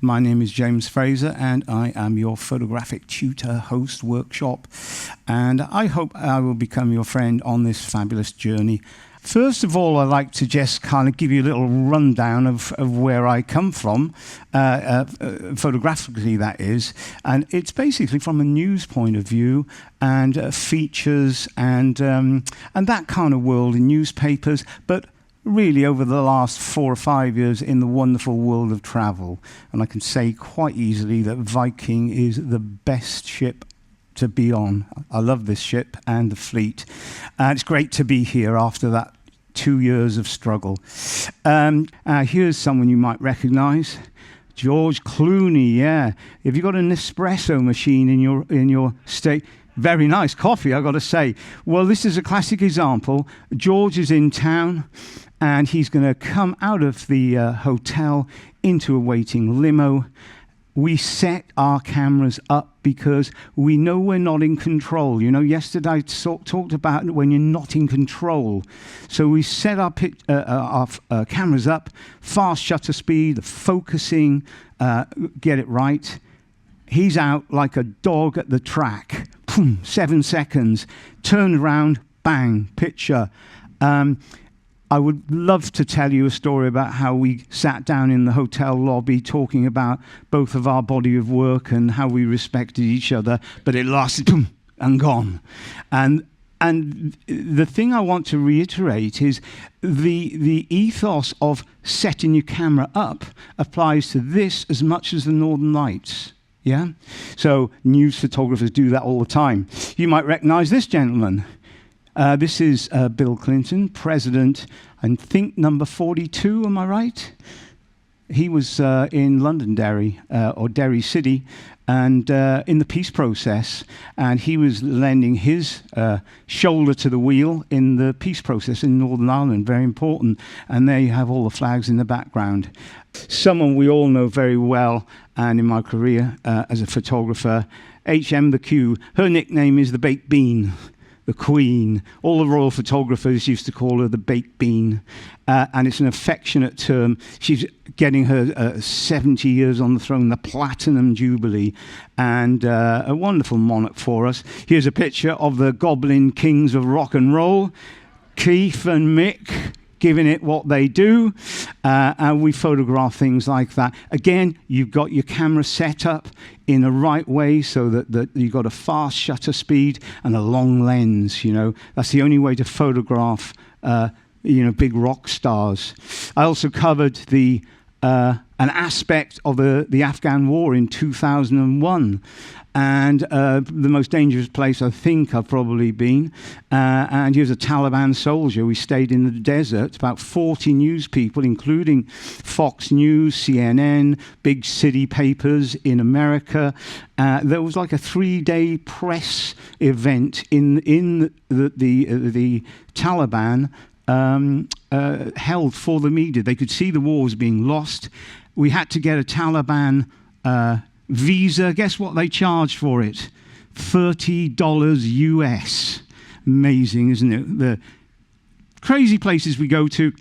My name is James Fraser, and I am your photographic tutor, host, workshop, and I hope I will become your friend on this fabulous journey. First of all, I'd like to just kind of give you a little rundown of where I come from, photographically that is, and it's basically from a news point of view, and features and that kind of world in newspapers, but really over the last 4 or 5 years in the wonderful world of travel. And I can say quite easily that Viking is the best ship to be on. I love this ship and the fleet, and it's great to be here after that 2 years of struggle. Here's someone you might recognize, George Clooney. Yeah, have you got an espresso machine in your state? Very nice coffee, I got to say. Well, this is a classic example. George is in town, and he's going to come out of the hotel into a waiting limo. We set our cameras up because we know we're not in control. You know, yesterday I talked about when you're not in control. So we set our cameras up, fast shutter speed, focusing, get it right. He's out like a dog at the track. Boom, 7 seconds. Turned around, bang, picture. I would love to tell you a story about how we sat down in the hotel lobby talking about both of our body of work and how we respected each other, but it lasted, boom, and gone. And the thing I want to reiterate is the ethos of setting your camera up applies to this as much as the Northern Lights. Yeah? So news photographers do that all the time. You might recognize this gentleman. This is Bill Clinton, president, I think number 42, am I right? He was in Londonderry, or Derry City, and in the peace process, and he was lending his shoulder to the wheel in the peace process in Northern Ireland, very important, and there you have all the flags in the background. Someone we all know very well, and in my career as a photographer, H.M. the Q, her nickname is the Baked Bean. The Queen. All the royal photographers used to call her the Baked Bean, and it's an affectionate term. She's getting her 70 years on the throne, the Platinum Jubilee, and a wonderful monarch for us. Here's a picture of the Goblin Kings of rock and roll, Keith and Mick, giving it what they do, and we photograph things like that. Again, you've got your camera set up in the right way so that you've got a fast shutter speed and a long lens, you know. That's the only way to photograph, big rock stars. I also covered an aspect of the Afghan war in 2001. And the most dangerous place I think I've probably been. And he was a Taliban soldier. We stayed in the desert, about 40 news people, including Fox News, CNN, big city papers in America. There was like a 3-day press event in the Taliban held for the media. They could see the war was being lost. We had to get a Taliban visa. Guess what they charged for it? $30 US. Amazing, isn't it? The crazy places we go to,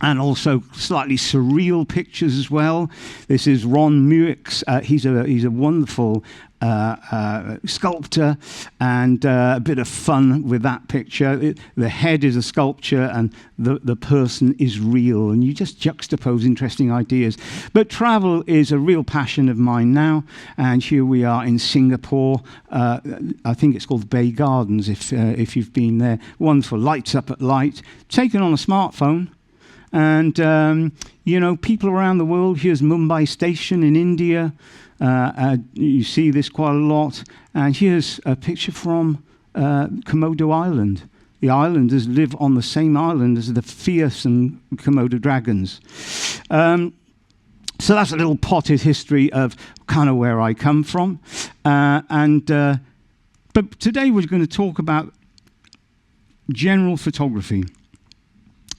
and also slightly surreal pictures as well. This is Ron Muick's. He's a wonderful sculptor, and a bit of fun with that picture. The head is a sculpture and the person is real, and you just juxtapose interesting ideas. But travel is a real passion of mine now, and here we are in Singapore. I think it's called Bay Gardens, if you've been there. Wonderful, lights up at light, taken on a smartphone. And, people around the world. Here's Mumbai Station in India. You see this quite a lot. And here's a picture from Komodo Island. The islanders live on the same island as the fearsome Komodo dragons. So that's a little potted history of kind of where I come from. But today we're going to talk about general photography.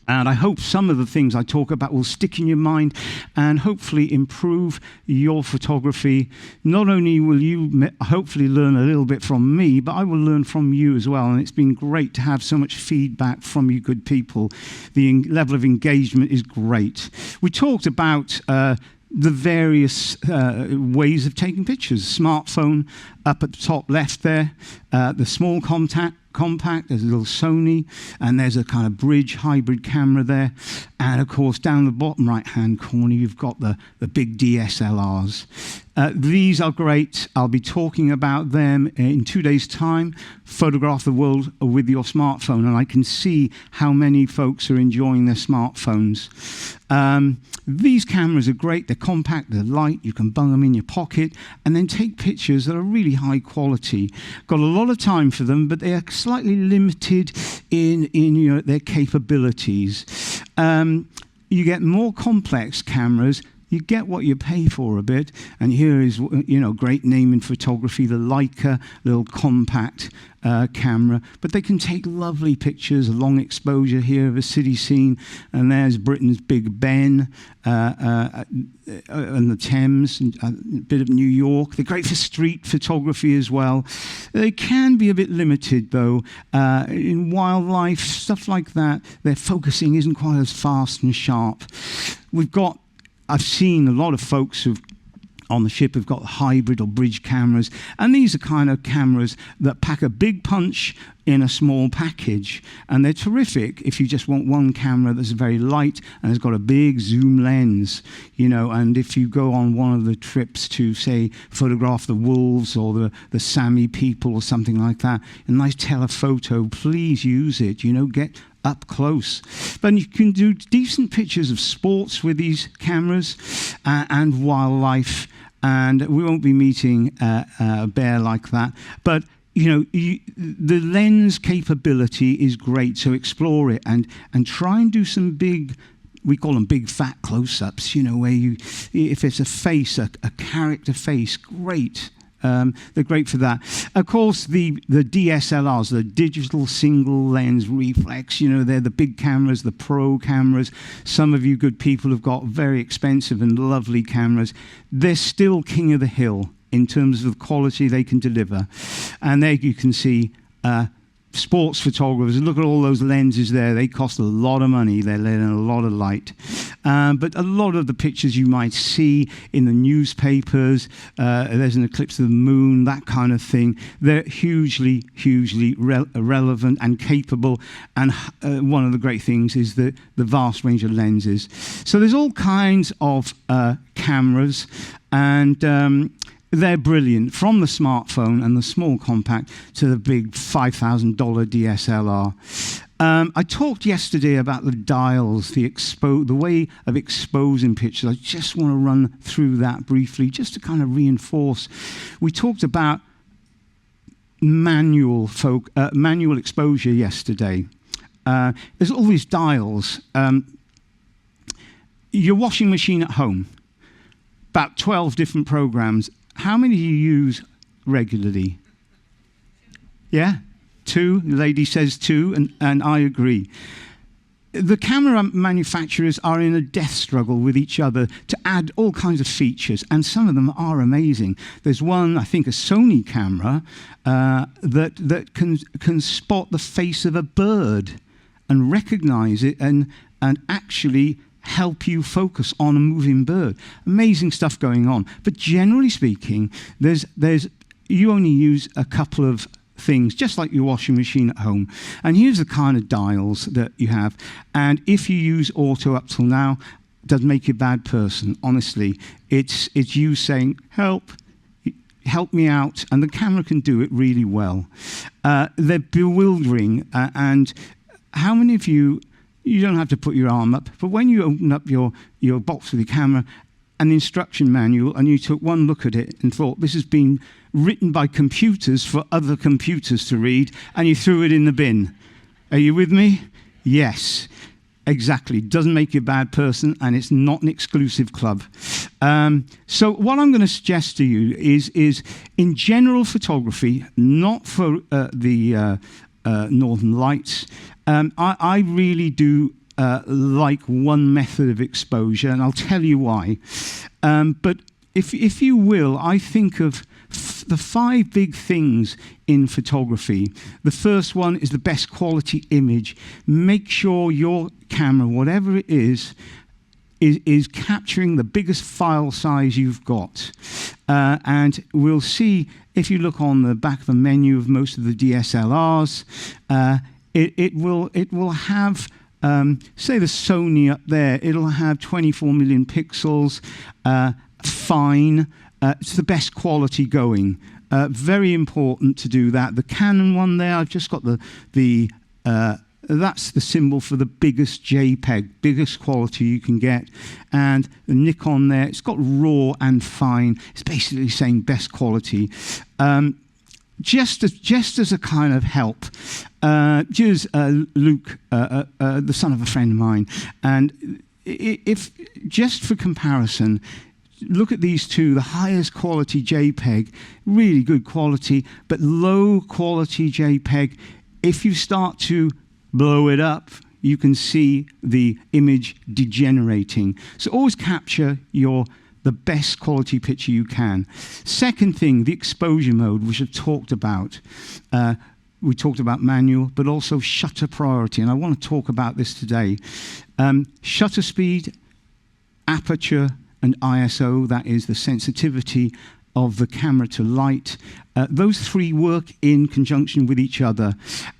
And I hope some of the things I talk about will stick in your mind and hopefully improve your photography. Not only will you hopefully learn a little bit from me, but I will learn from you as well. And it's been great to have so much feedback from you good people. The level of engagement is great. We talked about the various ways of taking pictures. Smartphone up at the top left there, the small compact, there's a little Sony, and there's a kind of bridge hybrid camera there. And of course, down the bottom right-hand corner, you've got the big DSLRs. These are great. I'll be talking about them in 2 days' time. Photograph the world with your smartphone, and I can see how many folks are enjoying their smartphones. These cameras are great. They're compact, they're light. You can bung them in your pocket and then take pictures that are really high quality. Got a lot of time for them, but they are slightly limited in their capabilities. You get more complex cameras. You get what you pay for a bit, and here is, great name in photography, the Leica little compact camera. But they can take lovely pictures, a long exposure here of a city scene, and there's Britain's Big Ben and the Thames, and a bit of New York. They're great for street photography as well. They can be a bit limited, though. In wildlife, stuff like that, their focusing isn't quite as fast and sharp. I've seen a lot of folks on the ship have got hybrid or bridge cameras, and these are kind of cameras that pack a big punch in a small package, and they're terrific if you just want one camera that's very light and has got a big zoom lens, and if you go on one of the trips to, say, photograph the wolves or the Sami people or something like that, a nice telephoto, please use it, get up close. But you can do decent pictures of sports with these cameras and wildlife, and we won't be meeting a bear like that. But the lens capability is great, so explore it and try and do some big, we call them big fat close-ups, where if it's a face, a character face, great. They're great for that. Of course, the DSLRs, the digital single lens reflex, they're the big cameras, the pro cameras. Some of you good people have got very expensive and lovely cameras. They're still king of the hill in terms of the quality they can deliver. And there you can see sports photographers. Look at all those lenses there. They cost a lot of money. They're letting a lot of light. But a lot of the pictures you might see in the newspapers, there's an eclipse of the moon, that kind of thing. They're hugely, hugely relevant and capable. And one of the great things is the vast range of lenses. So there's all kinds of cameras, and they're brilliant, from the smartphone and the small compact to the big $5,000 DSLR. I talked yesterday about the dials, the way of exposing pictures. I just want to run through that briefly, just to kind of reinforce. We talked about manual exposure yesterday. There's all these dials. Your washing machine at home, about 12 different programs. How many do you use regularly? Yeah? 2? The lady says 2, and I agree. The camera manufacturers are in a death struggle with each other to add all kinds of features, and some of them are amazing. There's one, I think, a Sony camera that can spot the face of a bird and recognize it and actually help you focus on a moving bird. Amazing stuff going on. But generally speaking, you only use a couple of things, just like your washing machine at home. And here's the kind of dials that you have. And if you use auto up till now, it doesn't make you a bad person. Honestly, it's you saying, help me out, and the camera can do it really well. They're bewildering, and how many of you don't have to put your arm up, but when you open up your box with your camera, an instruction manual, and you took one look at it and thought, this has been written by computers for other computers to read, and you threw it in the bin. Are you with me? Yes, exactly. Doesn't make you a bad person, and it's not an exclusive club. So what I'm going to suggest to you is in general photography, not for the Northern Lights, I really do like one method of exposure, and I'll tell you why. But if you will, I think of the 5 big things in photography. The first one is the best quality image. Make sure your camera, whatever it is, is capturing the biggest file size you've got. And we'll see, if you look on the back of the menu of most of the DSLRs, it will have, say the Sony up there, it'll have 24 million pixels, fine. It's the best quality going. Very important to do that. The Canon one there, I've just got that's the symbol for the biggest JPEG, biggest quality you can get. And the Nikon there, it's got raw and fine. It's basically saying best quality. Just as a kind of help, here's Luke, the son of a friend of mine. And if just for comparison, look at these two, the highest quality JPEG, really good quality, but low quality JPEG. If you start to blow it up, you can see the image degenerating. So always capture the best quality picture you can. Second thing, the exposure mode, which I've talked about. We talked about manual, but also shutter priority, and I want to talk about this today. Shutter speed, aperture, and ISO, that is the sensitivity of the camera to light. Those three work in conjunction with each other.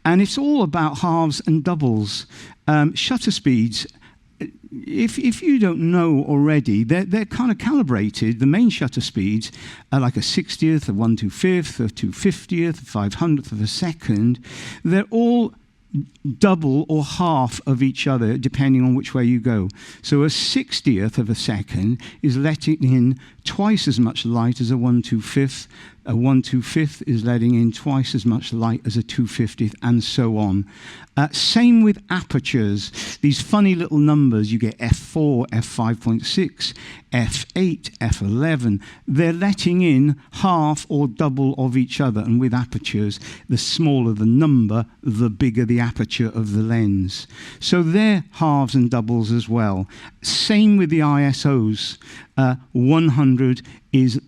And it's all about halves and doubles. Shutter speeds, if you don't know already, they're kind of calibrated. The main shutter speeds are like a 60th, a 1/2/5, a 2/50th, a 500th of a second. They're all double or half of each other, depending on which way you go. So a 60th of a second is letting in twice as much light as a 1/2/5. A 1/2/5 is letting in twice as much light as a 2/50th, and so on. Same with apertures. These funny little numbers, you get f4, f5.6, f8, f11. They're letting in half or double of each other. And with apertures, the smaller the number, the bigger the aperture of the lens. So they're halves and doubles as well. Same with the ISOs. 100 is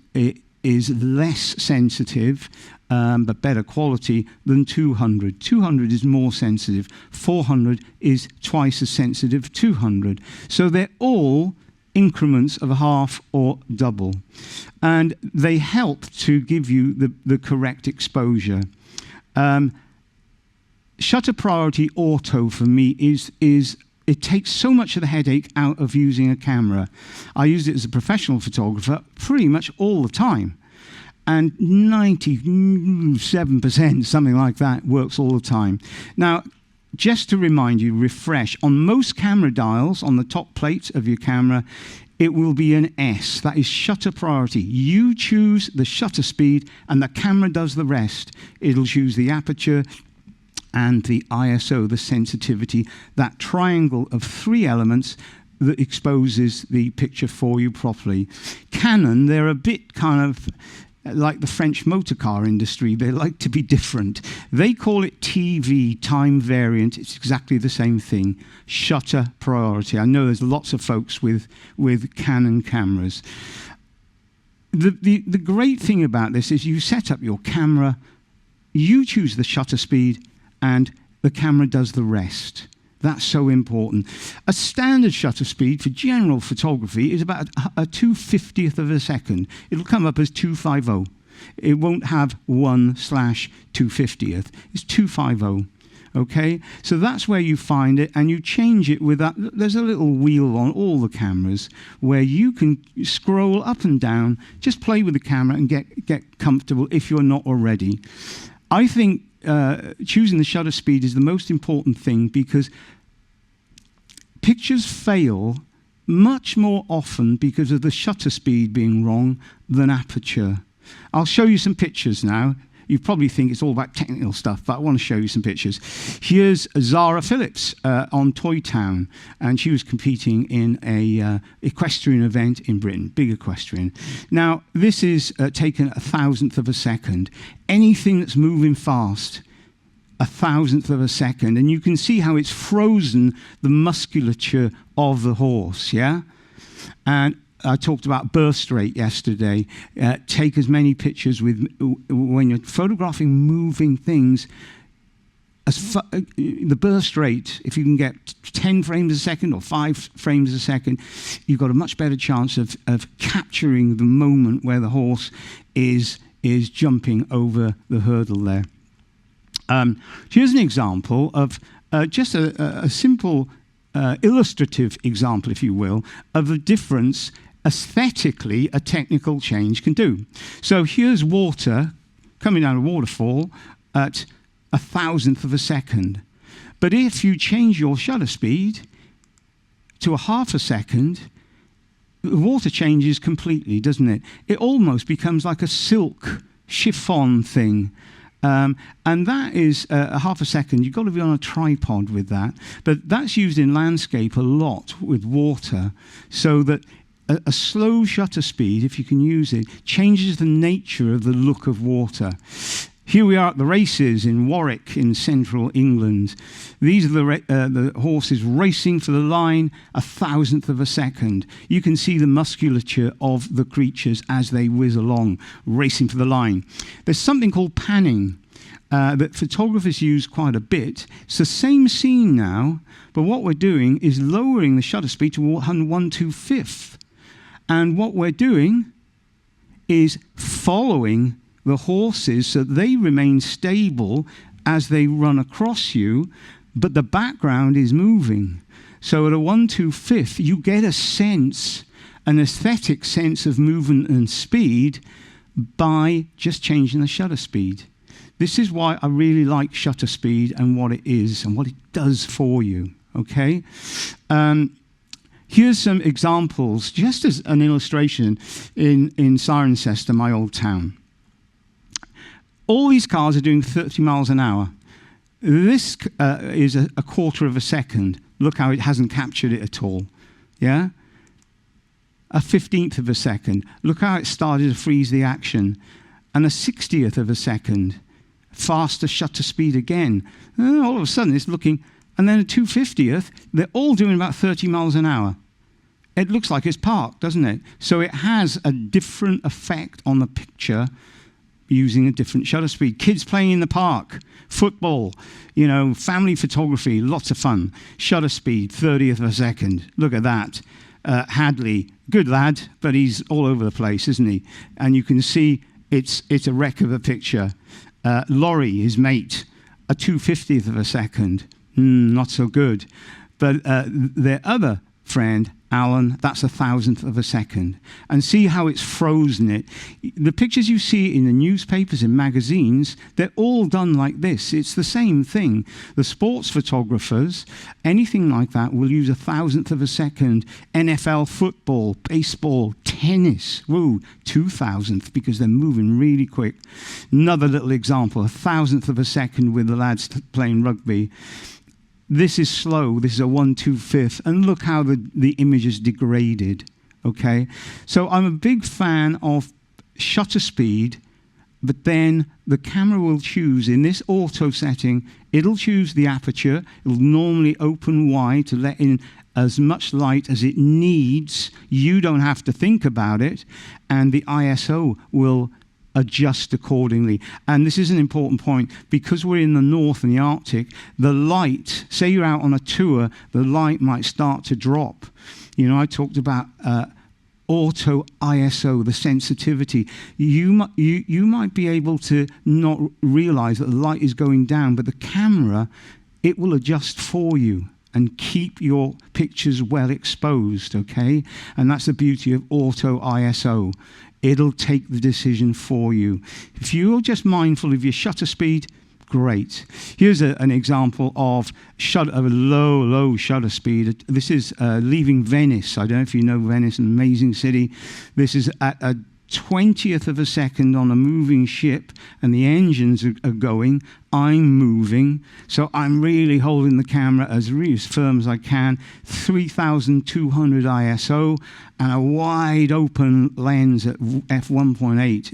less sensitive, but better quality than 200. 200 is more sensitive. 400 is twice as sensitive. 200. So they're all increments of a half or double. And they help to give you the correct exposure. Shutter priority auto for me is it takes so much of the headache out of using a camera. I use it as a professional photographer pretty much all the time. And 97%, something like that, works all the time. Now, just to remind you, refresh, on most camera dials, on the top plate of your camera, it will be an S. That is shutter priority. You choose the shutter speed, and the camera does the rest. It'll choose the aperture and the ISO, the sensitivity, that triangle of three elements that exposes the picture for you properly. Canon, they're a bit kind of like the French motor car industry. They like to be different. They call it TV, time variant. It's exactly the same thing. Shutter priority. I know there's lots of folks with Canon cameras. The great thing about this is you set up your camera, you choose the shutter speed, and the camera does the rest. That's so important. A standard shutter speed for general photography is about a 2/50th of a second. It'll come up as 250. It won't have 1/250th. It's 250. Okay? So that's where you find it, and you change it with that. There's a little wheel on all the cameras where you can scroll up and down, just play with the camera and get comfortable if you're not already. I think choosing the shutter speed is the most important thing, because pictures fail much more often because of the shutter speed being wrong than aperture. I'll show you some pictures now. You probably think it's all about technical stuff, but I want to show you some pictures. Here's Zara Phillips on Toy Town, and she was competing in a equestrian event in Britain, big equestrian. Now, this is taken 1,000th of a second. Anything that's moving fast, 1,000th of a second, and you can see how it's frozen the musculature of the horse, yeah? And I talked about burst rate yesterday. Take as many pictures when you're photographing moving things. the burst rate, if you can get 10 frames a second or 5 frames a second, you've got a much better chance of capturing the moment where the horse is jumping over the hurdle there. Here's an example of just a simple illustrative example, if you will, of the difference aesthetically a technical change can do. So here's water coming down a waterfall at 1,000th of a second. But if you change your shutter speed to 1/2 a second, the water changes completely, doesn't it? It almost becomes like a silk chiffon thing. And that is 1/2 a second. You've got to be on a tripod with that. But that's used in landscape a lot with water, so that a slow shutter speed, if you can use it, changes the nature of the look of water. Here we are at the races in Warwick in central England. These are the horses racing for the line 1,000th of a second. You can see the musculature of the creatures as they whiz along, racing for the line. There's something called panning that photographers use quite a bit. It's the same scene now, but what we're doing is lowering the shutter speed to 1/125th. And what we're doing is following the horses so they remain stable as they run across you, but the background is moving. So at a 1/125th, you get a sense, an aesthetic sense of movement and speed by just changing the shutter speed. This is why I really like shutter speed and what it is and what it does for you, okay? Here's some examples, just as an illustration, in Cirencester, my old town. All these cars are doing 30 miles an hour. This is a 1/4 of a second. Look how it hasn't captured it at all. Yeah? A 15th of a second. Look how it started to freeze the action. And a 60th of a second. Faster shutter speed again. And all of a sudden it's looking, and then a 2/50th, they're all doing about 30 miles an hour. It looks like it's parked, doesn't it? So it has a different effect on the picture using a different shutter speed. Kids playing in the park, football, family photography, lots of fun. Shutter speed, 30th of a second. Look at that. Hadley, good lad, but he's all over the place, isn't he? And you can see it's a wreck of a picture. Laurie, his mate, a 2/50th of a second. Not so good. But their other friend, Alan, that's 1,000th of a second. And see how it's frozen it. The pictures you see in the newspapers and magazines, they're all done like this. It's the same thing. The sports photographers, anything like that, will use 1,000th of a second. NFL football, baseball, tennis, 2,000th, because they're moving really quick. Another little example, 1,000th of a second with the lads playing rugby. This is slow, this is a 1/225th, and look how the image is degraded, okay? So I'm a big fan of shutter speed, but then the camera will choose, in this auto setting, it'll choose the aperture, it'll normally open wide to let in as much light as it needs. You don't have to think about it, and the ISO will adjust accordingly. And this is an important point, because we're in the north and the Arctic, the light, say you're out on a tour, the light might start to drop. I talked about auto ISO, the sensitivity. You might be able to not realize that the light is going down, but the camera, it will adjust for you and keep your pictures well exposed, okay? And that's the beauty of auto ISO. It'll take the decision for you. If you're just mindful of your shutter speed, great. Here's an example of a low shutter speed. This is leaving Venice. I don't know if you know Venice, an amazing city. This is at a 20th of a second on a moving ship, and the engines are going. I'm moving, so I'm really holding the camera as firm as I can. 3,200 ISO and a wide open lens at f1.8.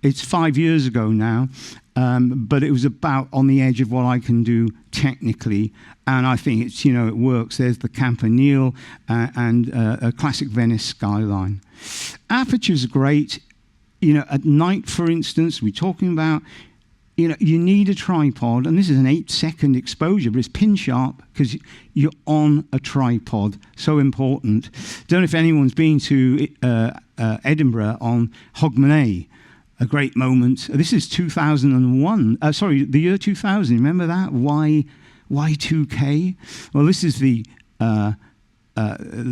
It's 5 years ago now, but it was about on the edge of what I can do technically, and I think it works. There's the Campanile and a classic Venice skyline. Aperture's great. At night, for instance, we're talking about you need a tripod, and this is an 8-second exposure, but it's pin sharp because you're on a tripod. So important. Don't know if anyone's been to Edinburgh on Hogmanay. A great moment. This is 2001. The year 2000. Remember that? Y2K. Well, this is the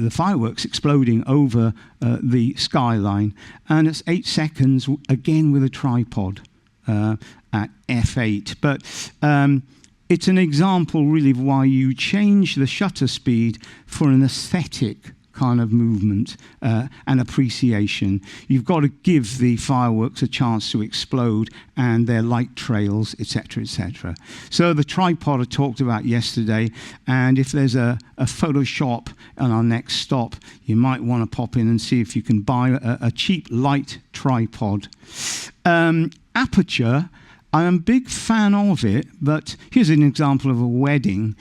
fireworks exploding over the skyline, and it's 8 seconds again with a tripod at f8. But it's an example really of why you change the shutter speed for an aesthetic kind of movement and appreciation. You've got to give the fireworks a chance to explode and their light trails, etc., etc. So the tripod I talked about yesterday, and if there's a photo shop on our next stop, you might want to pop in and see if you can buy a cheap light tripod. Aperture, I am a big fan of it, but here's an example of a wedding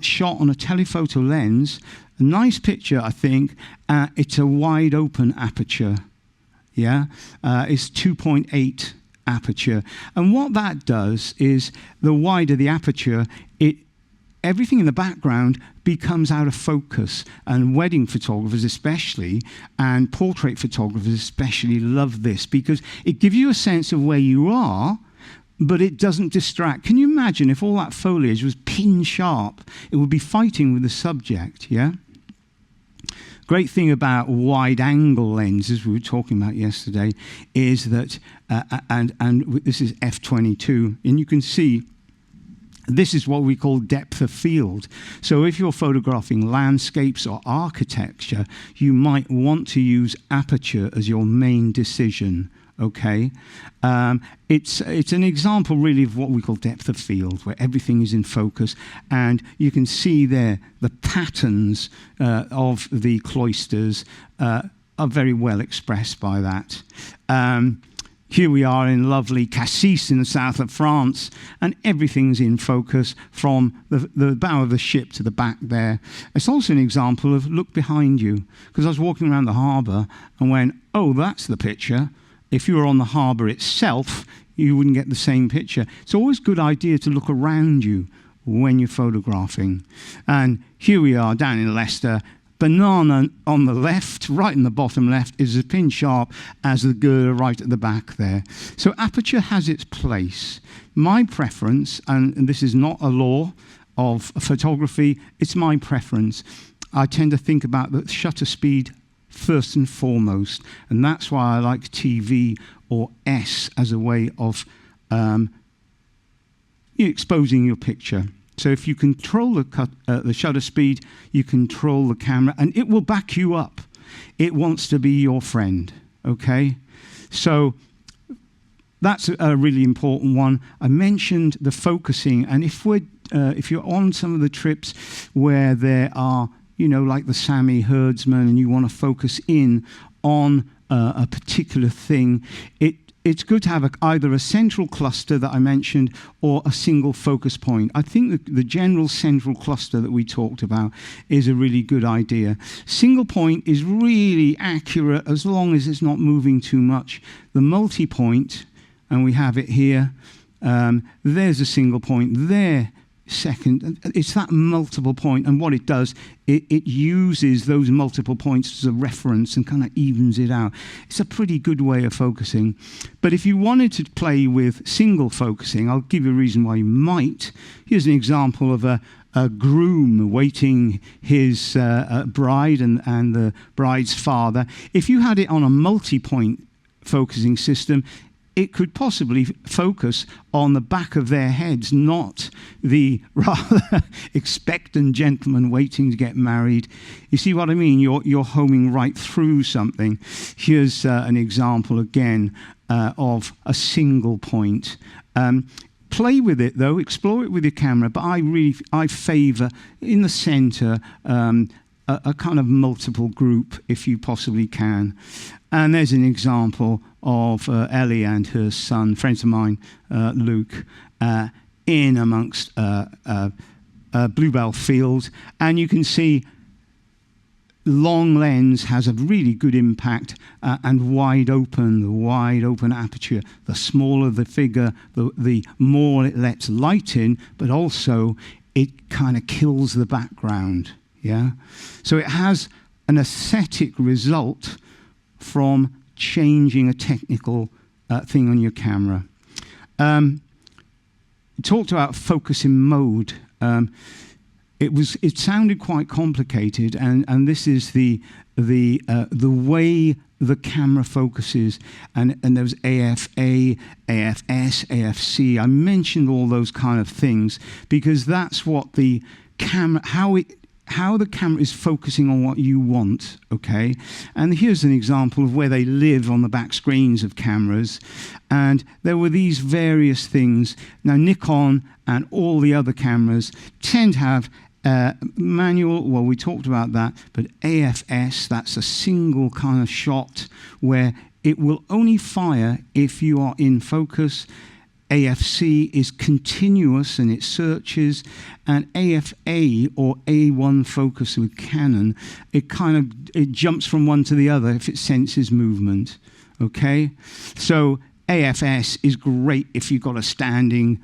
shot on a telephoto lens. A nice picture, I think. It's a wide open aperture. Yeah, it's 2.8 aperture. And what that does is, the wider the aperture, everything in the background becomes out of focus. And wedding photographers especially, and portrait photographers especially, love this because it gives you a sense of where you are, but it doesn't distract. Can you imagine if all that foliage was pin sharp? It would be fighting with the subject, yeah? Great thing about wide-angle lenses we were talking about yesterday is that, and this is f22, and you can see this is what we call depth of field. So if you're photographing landscapes or architecture, you might want to use aperture as your main decision. Okay, it's an example really of what we call depth of field, where everything is in focus, and you can see there the patterns of the cloisters are very well expressed by that. Here we are in lovely Cassis in the south of France, and everything's in focus from the bow of the ship to the back there. It's also an example of look behind you, because I was walking around the harbour and went, oh, that's the picture. If you were on the harbour itself, you wouldn't get the same picture. It's always a good idea to look around you when you're photographing. And here we are down in Leicester. Banana on the left, right in the bottom left, is as pin sharp as the girder right at the back there. So aperture has its place. My preference, and this is not a law of photography, it's my preference. I tend to think about the shutter speed first and foremost, and that's why I like TV or S as a way of exposing your picture. So if you control the shutter speed, you control the camera, and it will back you up. It wants to be your friend, okay? So that's a really important one. I mentioned the focusing, and if you're on some of the trips where there are, like the Sami herdsman, and you want to focus in on a particular thing, it's good to have either a central cluster that I mentioned or a single focus point. I think the general central cluster that we talked about is a really good idea. Single point is really accurate as long as it's not moving too much. The multi-point, and we have it here, there's a single point there. Second, it's that multiple point, and what it does, it uses those multiple points as a reference and kind of evens it out. It's a pretty good way of focusing. But if you wanted to play with single focusing, I'll give you a reason why you might. Here's an example of a groom awaiting his bride and the bride's father. If you had it on a multi-point focusing system, it could possibly focus on the back of their heads, not the rather expectant gentleman waiting to get married. You see what I mean? You're homing right through something. Here's an example again of a single point. Play with it though, explore it with your camera, but I favour in the centre a kind of multiple group if you possibly can. And there's an example of Ellie and her son, friends of mine, Luke, in amongst Bluebell Field. And you can see long lens has a really good impact, and the wide open aperture. The smaller the figure, the more it lets light in, but also it kind of kills the background. Yeah, so it has an aesthetic result from changing a technical thing on your camera. Talked about focusing mode. It sounded quite complicated, and this is the way the camera focuses, and there was AFA, AFS, AFC. I mentioned all those kind of things because that's what the camera, how the camera is focusing on what you want, okay? And here's an example of where they live on the back screens of cameras. And there were these various things. Now, Nikon and all the other cameras tend to have manual, well, we talked about that, but AFS, that's a single kind of shot where it will only fire if you are in focus. AFC is continuous and it searches, and AFA or A1 focus with Canon, it jumps from one to the other if it senses movement. Okay, so AFS is great if you've got a standing,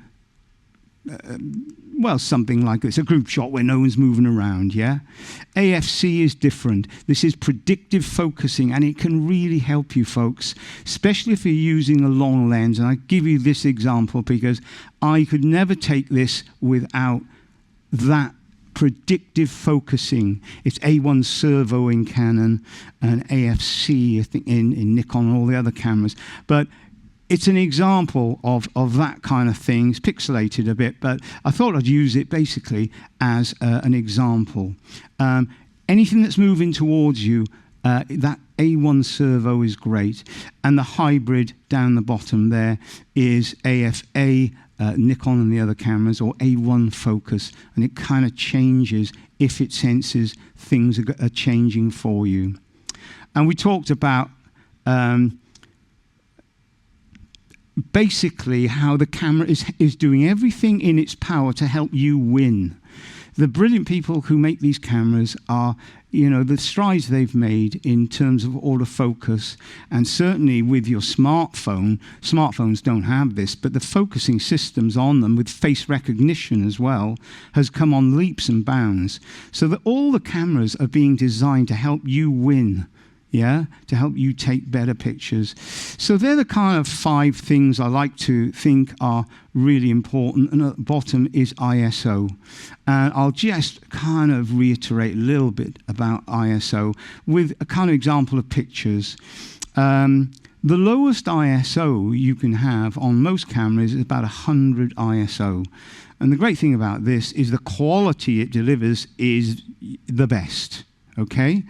well, something like this, a group shot where no one's moving around, yeah? AFC is different. This is predictive focusing, and it can really help you, folks, especially if you're using a long lens. And I give you this example because I could never take this without that predictive focusing. It's A1 servo in Canon and AFC, I think, in Nikon and all the other cameras. But it's an example of that kind of thing. It's pixelated a bit, but I thought I'd use it basically as an example. Anything that's moving towards you, that A1 servo is great. And the hybrid down the bottom there is AFA, Nikon and the other cameras, or A1 focus. And it kind of changes if it senses things are changing for you. And we talked about basically how the camera is doing everything in its power to help you win. The brilliant people who make these cameras are, the strides they've made in terms of autofocus, and certainly with your smartphones don't have this, but the focusing systems on them with face recognition as well has come on leaps and bounds. So that all the cameras are being designed to help you win. Yeah, to help you take better pictures. So they're the kind of 5 things I like to think are really important. And at the bottom is ISO. And I'll just kind of reiterate a little bit about ISO with a kind of example of pictures. The lowest ISO you can have on most cameras is about 100 ISO. And the great thing about this is the quality it delivers is the best, okay?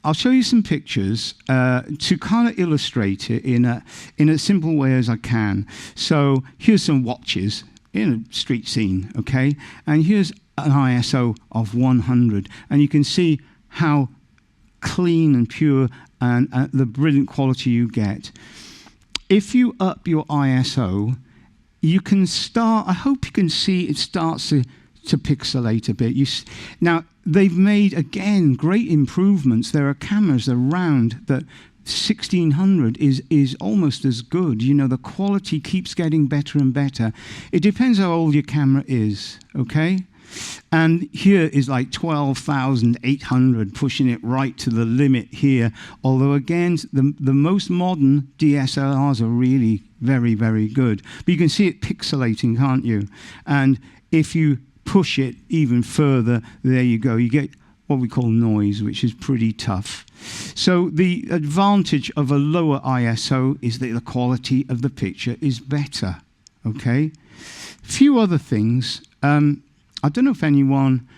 I'll show you some pictures to kind of illustrate it in a simple way as I can. So here's some watches in a street scene, okay? And here's an ISO of 100. And you can see how clean and pure and the brilliant quality you get. If you up your ISO, you can start, I hope you can see it starts to pixelate a bit. Now, they've made, again, great improvements. There are cameras around that 1600 is almost as good. The quality keeps getting better and better. It depends how old your camera is, okay? And here is like 12,800, pushing it right to the limit here. Although, again, the most modern DSLRs are really very, very good. But you can see it pixelating, can't you? And if you push it even further, there you go. You get what we call noise, which is pretty tough. So the advantage of a lower ISO is that the quality of the picture is better, okay? A few other things. I don't know if anyone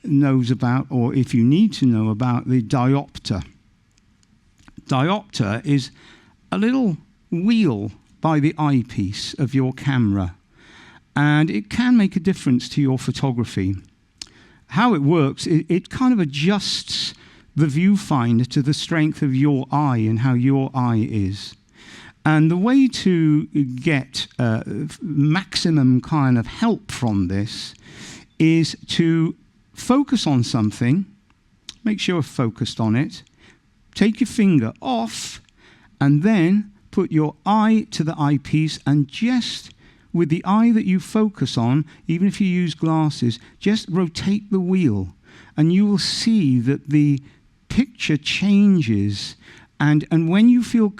knows about, or if you need to know about, the diopter. Diopter is a little wheel by the eyepiece of your camera, and it can make a difference to your photography. How it works, it kind of adjusts the viewfinder to the strength of your eye and how your eye is. And the way to get maximum kind of help from this is to focus on something, make sure you're focused on it, take your finger off, and then put your eye to the eyepiece, and just with the eye that you focus on, even if you use glasses, just rotate the wheel, and you will see that the picture changes. And when you feel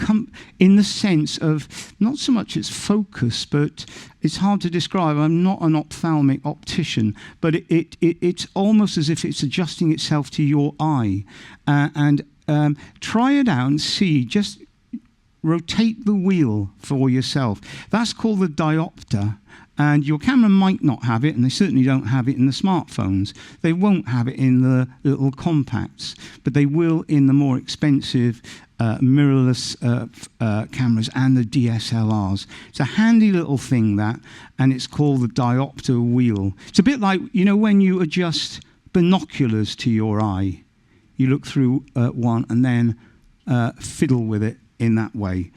in the sense of, not so much it's focus, but it's hard to describe. I'm not an ophthalmic optician, but it's almost as if it's adjusting itself to your eye. Try it out and see. Just rotate the wheel for yourself. That's called the diopter. And your camera might not have it, and they certainly don't have it in the smartphones. They won't have it in the little compacts, but they will in the more expensive mirrorless cameras and the DSLRs. It's a handy little thing, that, and it's called the diopter wheel. It's a bit like, you know, when you adjust binoculars to your eye. You look through one and then fiddle with it in that way.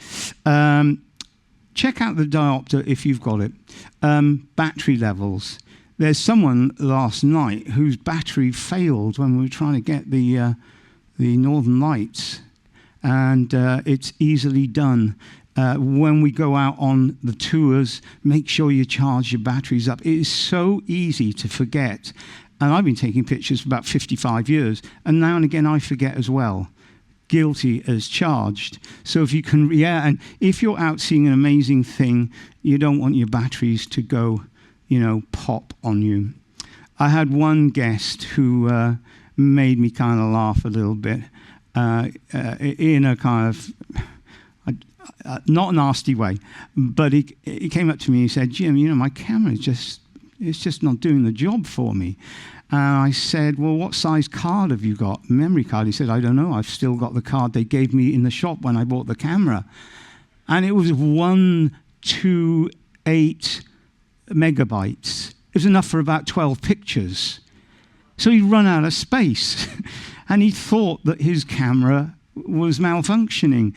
Check out the diopter if you've got it. Battery levels. There's someone last night whose battery failed when we were trying to get the Northern Lights, and it's easily done. When we go out on the tours, make sure you charge your batteries up. It is so easy to forget. And I've been taking pictures for about 55 years, and now and again I forget as well. Guilty as charged. So if you can, and if you're out seeing an amazing thing, you don't want your batteries to go, pop on you. I had one guest who made me kind of laugh a little bit in a kind of, not a nasty way, but he came up to me and said, "Jim, my camera it's just not doing the job for me." And I said, "Well, what size card have you got? Memory card?" He said, "I don't know. I've still got the card they gave me in the shop when I bought the camera." And it was 128 megabytes. It was enough for about 12 pictures. So he'd run out of space. And he thought that his camera was malfunctioning.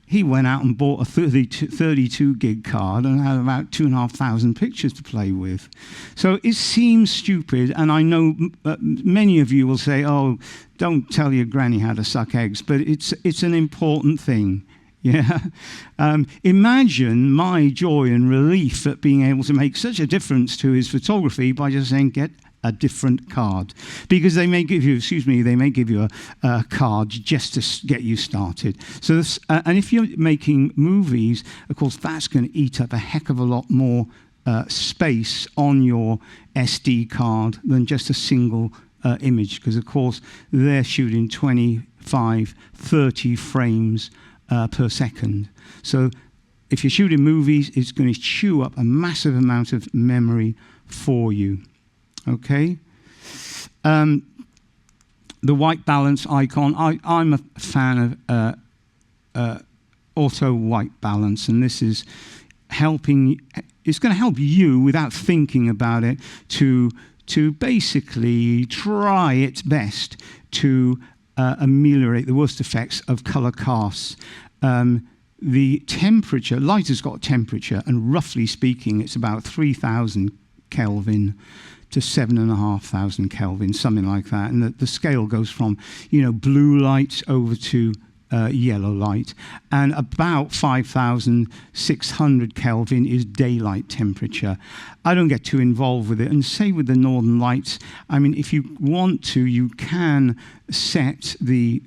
He went out and bought a 32 gig card and had about 2,500 pictures to play with. So it seems stupid, and I know many of you will say, "Oh, don't tell your granny how to suck eggs," but it's an important thing. Yeah. Imagine my joy and relief at being able to make such a difference to his photography by just saying, "Get a different card," because they may give you a card just to get you started. So, and if you're making movies, of course, that's going to eat up a heck of a lot more space on your SD card than just a single image, because of course they're shooting 25, 30 frames per second. So if you're shooting movies, it's going to chew up a massive amount of memory for you. Okay. The white balance icon. I'm a fan of auto white balance, and this is helping. It's going to help you without thinking about it to basically try its best to ameliorate the worst effects of color casts. The temperature. Light has got a temperature, and roughly speaking, it's about 3,000 Kelvin. To 7,500 Kelvin, something like that. And the scale goes from, blue light over to yellow light. And about 5,600 Kelvin is daylight temperature. I don't get too involved with it. And say with the Northern Lights, I mean, if you want to, you can set the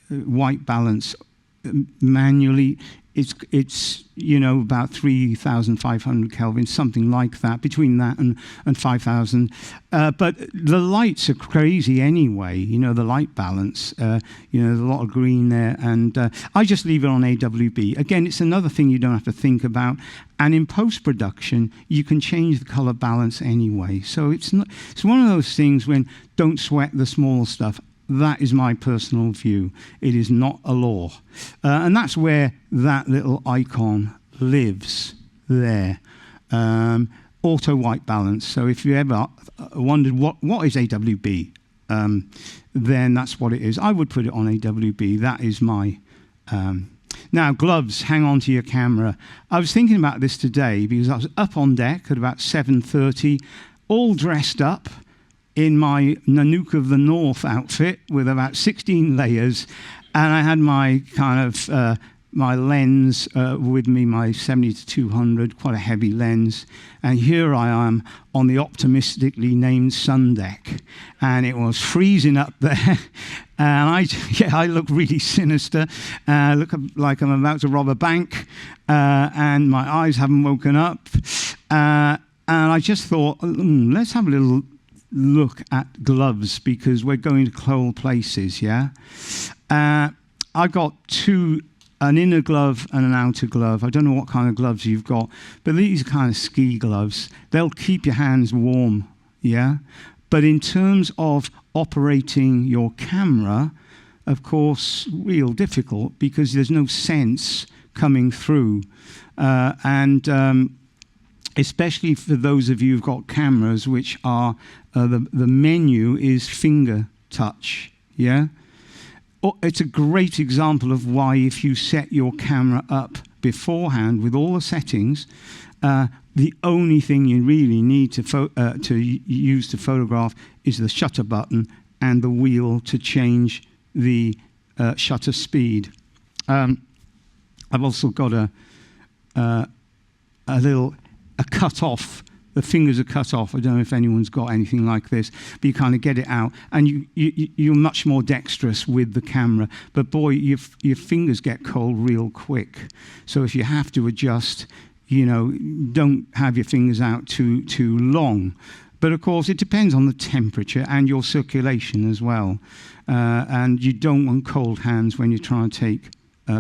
white balance manually. It's about 3,500 Kelvin, something like that, between that and 5,000. But the lights are crazy anyway, the light balance. There's a lot of green there, and I just leave it on AWB. Again, it's another thing you don't have to think about. And in post-production, you can change the color balance anyway. So it's one of those things when don't sweat the small stuff. That is my personal view. It is not a law. And that's where that little icon lives there. Auto white balance. So if you ever wondered what is AWB, then that's what it is. I would put it on AWB. That is my... Now, gloves, hang on to your camera. I was thinking about this today because I was up on deck at about 7:30, all dressed up, in my Nanook of the North outfit with about 16 layers, and I had my kind of my lens with me, my 70-200, quite a heavy lens. And here I am on the optimistically named sun deck. And it was freezing up there. And I look really sinister. I look like I'm about to rob a bank. And my eyes haven't woken up. And I just thought, let's have a little look at gloves, because we're going to cold places, yeah? I got an inner glove and an outer glove. I don't know what kind of gloves you've got, but these are kind of ski gloves. They'll keep your hands warm, yeah? But in terms of operating your camera, of course, real difficult, because there's no sense coming through. Especially for those of you who've got cameras which are, the menu is finger touch, yeah? It's a great example of why, if you set your camera up beforehand with all the settings, the only thing you really need to use to photograph is the shutter button and the wheel to change the shutter speed. I've also got a cut off. The fingers are cut off. I don't know if anyone's got anything like this, but you kind of get it out, and you're much more dexterous with the camera. But boy, your fingers get cold real quick. So if you have to adjust, don't have your fingers out too long. But of course, it depends on the temperature and your circulation as well. And you don't want cold hands when you're trying to take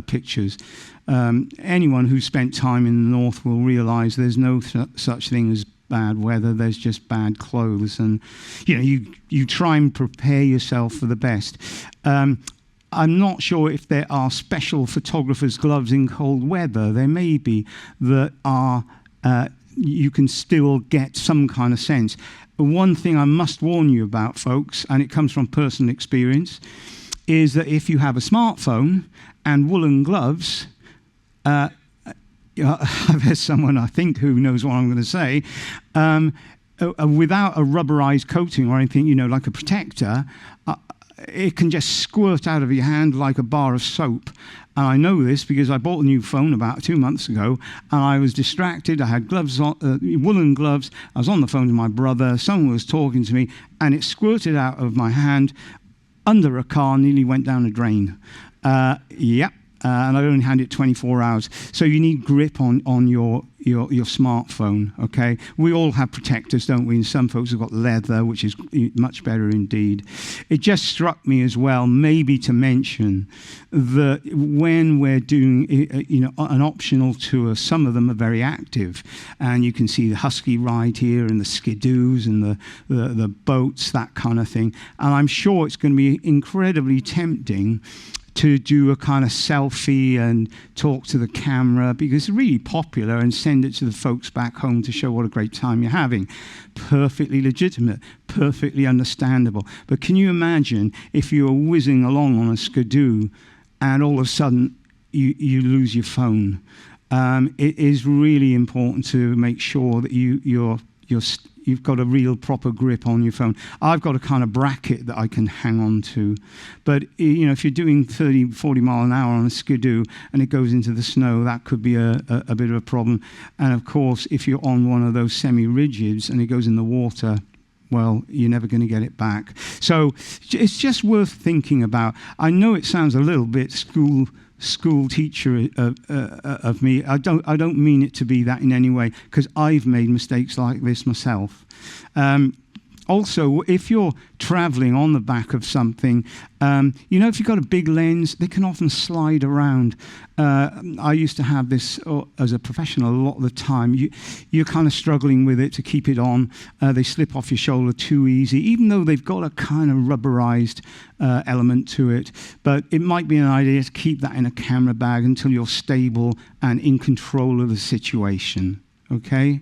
pictures. Anyone who spent time in the north will realize there's no such thing as bad weather. There's just bad clothes, and you try and prepare yourself for the best. I'm not sure if there are special photographer's gloves in cold weather. There may be that are you can still get some kind of sense. One thing I must warn you about, folks, and it comes from personal experience, is that if you have a smartphone and woolen gloves, there's someone, I think, who knows what I'm going to say, without a rubberized coating or anything, like a protector, it can just squirt out of your hand like a bar of soap. And I know this because I bought a new phone about 2 months ago, and I was distracted. I had gloves on, woolen gloves. I was on the phone to my brother. Someone was talking to me, and it squirted out of my hand under a car, nearly went down a drain. And I only had it 24 hours. So you need grip on your smartphone, okay? We all have protectors, don't we? And some folks have got leather, which is much better indeed. It just struck me as well, maybe to mention, that when we're doing an optional tour, some of them are very active. And you can see the husky ride here and the skidoos and the boats, that kind of thing. And I'm sure it's going to be incredibly tempting to do a kind of selfie and talk to the camera, because it's really popular, and send it to the folks back home to show what a great time you're having. Perfectly legitimate, perfectly understandable. But can you imagine if you were whizzing along on a skidoo and all of a sudden you lose your phone? It is really important to make sure that you've got a real proper grip on your phone. I've got a kind of bracket that I can hang on to. But, if you're doing 30, 40 mile an hour on a skidoo and it goes into the snow, that could be a bit of a problem. And, of course, if you're on one of those semi-rigids and it goes in the water, well, you're never going to get it back. So it's just worth thinking about. I know it sounds a little bit school teacher of me. I don't mean it to be that in any way, because I've made mistakes like this myself. Also, if you're traveling on the back of something, if you've got a big lens, they can often slide around. I used to have this as a professional a lot of the time. You're kind of struggling with it to keep it on. They slip off your shoulder too easy, even though they've got a kind of rubberized element to it. But it might be an idea to keep that in a camera bag until you're stable and in control of the situation. Okay?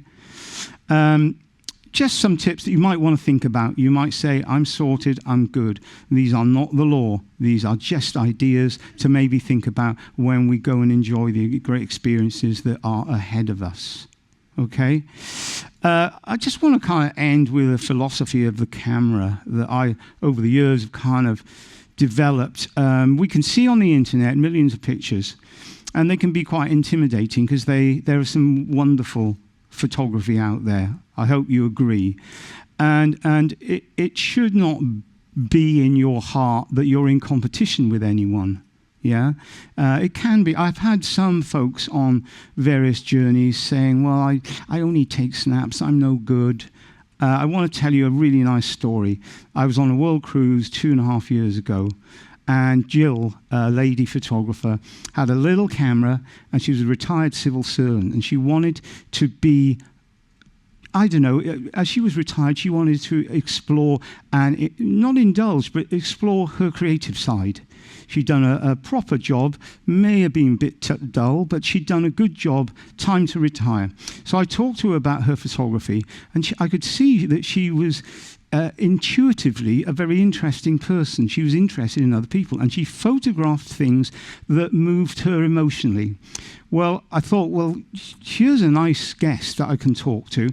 Just some tips that you might want to think about. You might say, I'm sorted, I'm good. These are not the law. These are just ideas to maybe think about when we go and enjoy the great experiences that are ahead of us. Okay? I just want to kind of end with a philosophy of the camera that I, over the years, have kind of developed. We can see on the internet millions of pictures, and they can be quite intimidating because there is some wonderful photography out there. I hope you agree. And it should not be in your heart that you're in competition with anyone. Yeah, it can be. I've had some folks on various journeys saying, well, I only take snaps, I'm no good. I want to tell you a really nice story. I was on a world cruise 2.5 years ago, and Jill, a lady photographer, had a little camera, and she was a retired civil servant, and she wanted to be, I don't know, as she was retired, she wanted to explore and not indulge, but explore her creative side. She'd done a proper job, may have been a bit dull, but she'd done a good job, time to retire. So I talked to her about her photography, and I could see that she was intuitively a very interesting person. She was interested in other people, and she photographed things that moved her emotionally. Well, I thought, well, here's a nice guest that I can talk to.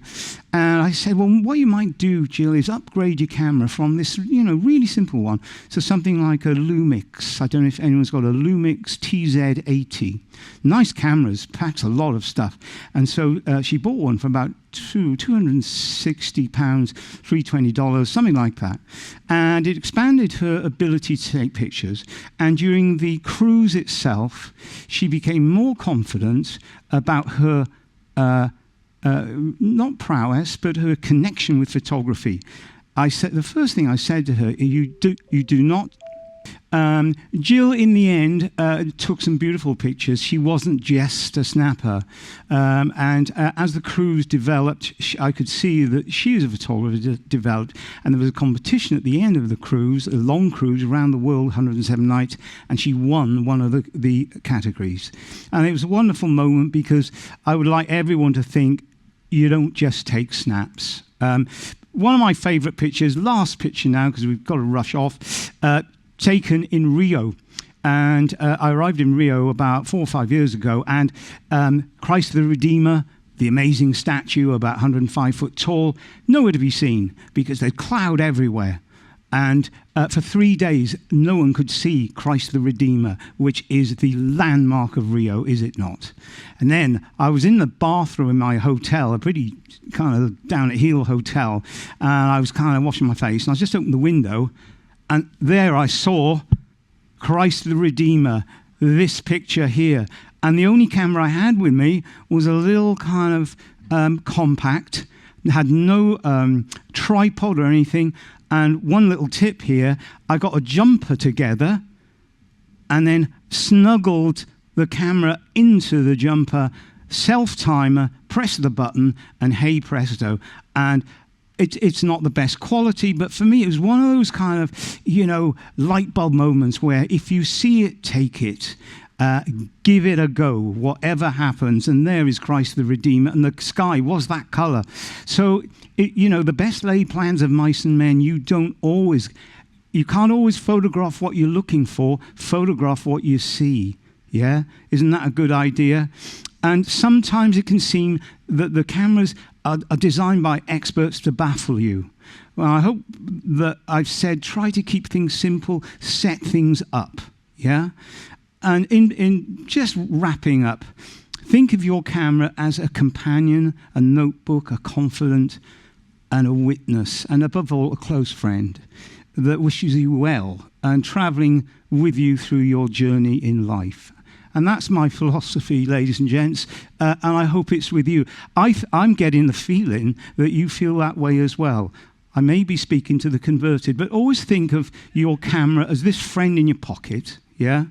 And I said, well, what you might do, Jill, is upgrade your camera from this, really simple one to something like a Lumix. I don't know if anyone's got a Lumix TZ80. Nice cameras, packs a lot of stuff. And so she bought one for about £260, $320, something like that. And it expanded her ability to take pictures. And during the cruise itself, she became more confident about her not prowess, but her connection with photography. The first thing I said to her, you do not. Jill, in the end, took some beautiful pictures. She wasn't just a snapper. And as the cruise developed, I could see that she as a photographer developed. And there was a competition at the end of the cruise, a long cruise around the world, 107 nights, and she won one of the categories. And it was a wonderful moment because I would like everyone to think you don't just take snaps. One of my favorite pictures, last picture now, because we've got to rush off, taken in Rio. And I arrived in Rio about 4 or 5 years ago, and Christ the Redeemer, the amazing statue, about 105 foot tall, nowhere to be seen because there's cloud everywhere. And for 3 days, no one could see Christ the Redeemer, which is the landmark of Rio, is it not? And then I was in the bathroom in my hotel, a pretty kind of down-at-heel hotel, and I was kind of washing my face, and I just opened the window, and there I saw Christ the Redeemer, this picture here. And the only camera I had with me was a little kind of compact, had no tripod or anything. And one little tip here, I got a jumper together and then snuggled the camera into the jumper, self-timer, press the button, and hey presto. And it's not the best quality, but for me, it was one of those kind of, light bulb moments where if you see it, take it. Give it a go, whatever happens. And there is Christ the Redeemer, and the sky was that color. So, the best laid plans of mice and men, you can't always photograph what you're looking for, photograph what you see. Yeah? Isn't that a good idea? And sometimes it can seem that the cameras are designed by experts to baffle you. Well, I hope that I've said, try to keep things simple, set things up. Yeah? And in just wrapping up, think of your camera as a companion, a notebook, a confidant, and a witness, and above all, a close friend that wishes you well and traveling with you through your journey in life. And that's my philosophy, ladies and gents, and I hope it's with you. I'm getting the feeling that you feel that way as well. I may be speaking to the converted, but always think of your camera as this friend in your pocket, yeah?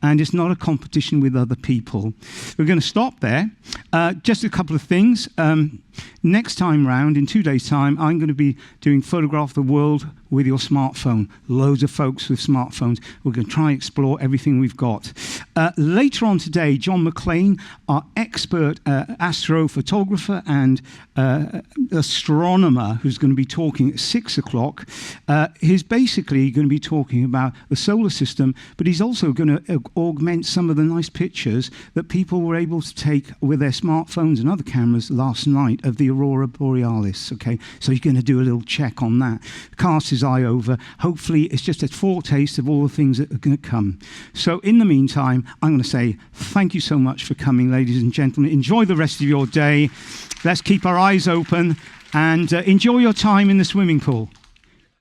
And it's not a competition with other people. We're going to stop there. Just a couple of things. Next time round, in 2 days' time, I'm going to be doing Photograph the World with your smartphone. Loads of folks with smartphones. We're going to try and explore everything we've got. Later on today, John McLean, our expert astrophotographer and astronomer, who's going to be talking at 6 o'clock, he's basically going to be talking about the solar system, but he's also going to augment some of the nice pictures that people were able to take with their smartphones and other cameras last night of the aurora borealis. Okay, so he's going to do a little check on that, cast his eye over. Hopefully it's just a foretaste of all the things that are going to come. So in the meantime, I'm going to say thank you so much for coming, ladies and gentlemen. Enjoy the rest of your day. Let's keep our eyes open and enjoy your time in the swimming pool.